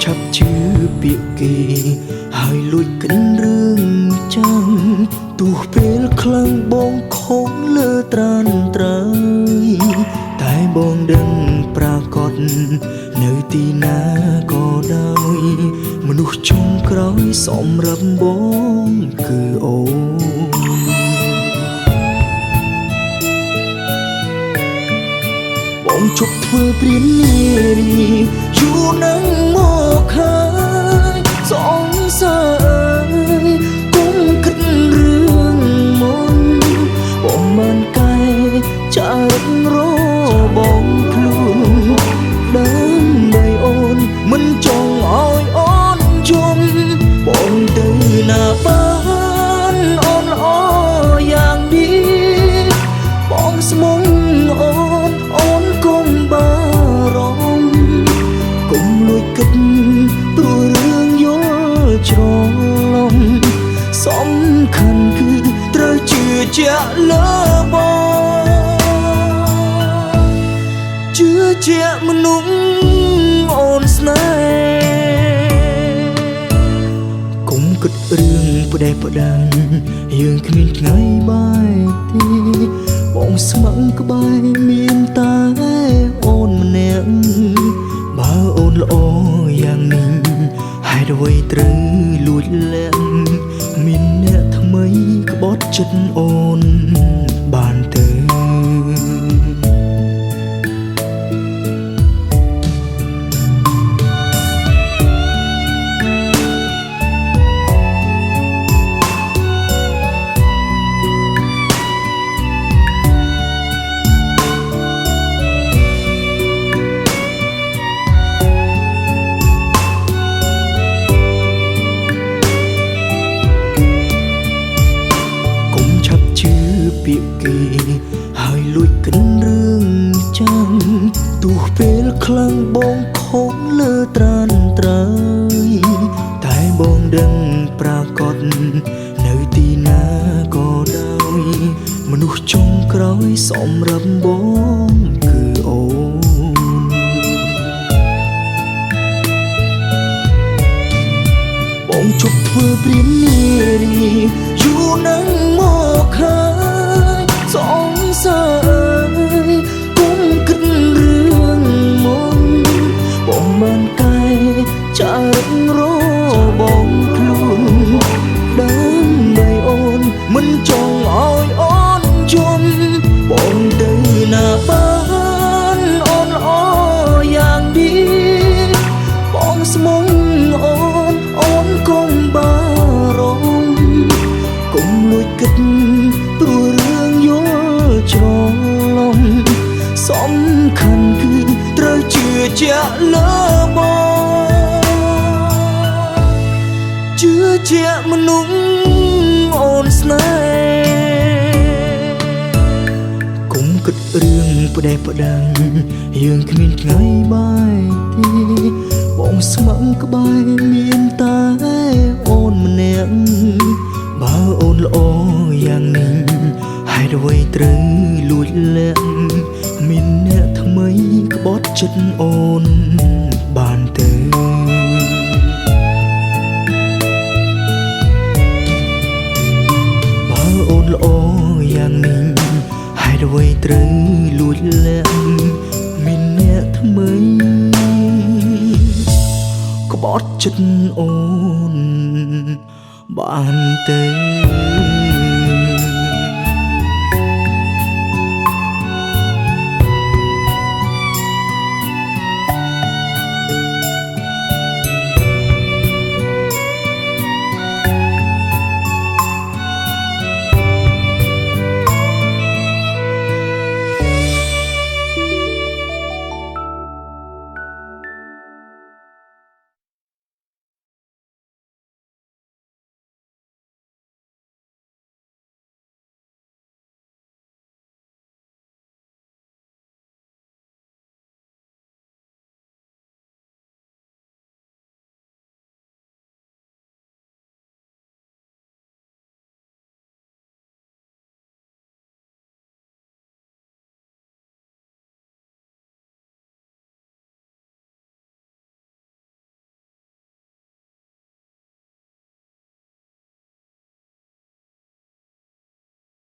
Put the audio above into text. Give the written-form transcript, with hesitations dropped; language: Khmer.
ឆាប់ជឿពាក្យគេហើយលួចកិនរឿងចាំទោះពេលខ្លាំងបងខំលើត្រានត្រើយតែបងដឹងប្រាកដនៅទីណាក៏ដោយមនុស្សចុងក្រោយសម្រាប់បងគឺអូនបងជប់ធ្វើព្រាននារីយូរណាស់មកហើយសងសើយគុំគិតរឿងមុនបងបានកែចាររបងខ្លួនដើម្បីអូនមិនចង់ឲ្យអូនយំបងទៅណាបានអូនល្អយ៉ាងនេះបងស្មុំអូនកុំបារម្ភកុំលួចគិតព្រោះរឿងយល់ច្រឡំសំខាន់គឺត្រូវជឿជាក់លើបងជឿជាក់មនុស្សអូនស្នេហ៍កុំគិតរឿងផ្ដេសផ្ដាំយើងគ្មានថ្ងៃបាយទេបងស្មឹងក្បែរមានតែអូនម្នាក់បើអូនល្អយ៉ាងនេះហេតុអ្វីត្រូវលួចលាក់មានអ្នកថ្មីក្បត់ចិត្តអូនបានទៅពាក្យគេហើយលួចកិនរឿងចាំទោះពេលខ្លាំងបងខំលើត្រានត្រើយតែបងដឹងប្រាកដនៅទីណាក៏ដោយមនុស្សចុងក្រោយសម្រាប់បងគឺអូនបងជប់ធ្វើព្រាននារីយូរណាស់មកហើយសងសើយគុំគិតរឿងមុនបងបានកែចាររបងខ្លួនដើម្បីអូនមិនចង់ឲ្យអូនយំបងទៅណាបានអូនល្អយ៉ាងនេះបងស្មុំអូនកុំបារម្ភកុំលួចគិតព្រោះរឿងយល់ច្រឡំសំខាន់គឺត្រូវជឿជាក់លើបងជឿជាក់មនុស្សអូនស្នេហ៍កុំគិតរឿងផ្ដេសផ្ដាំយើងគ្មានថ្ងៃបាយទេបងស្មឹងក្បែរមានតែអូនម្នាក់បើអូនល្អយ៉ាងនេះហេតុអ្វីត្រូវលួចលាក់មានអ្នកថ្មីក្បត់ចិត្តអូនបានទៅបើអូនល្អយ៉ាងនេះហេតុអ្វីត្រូវលួចលាក់មានអ្នកថ្មីក្បត់ចិត្តអូនបានទៅ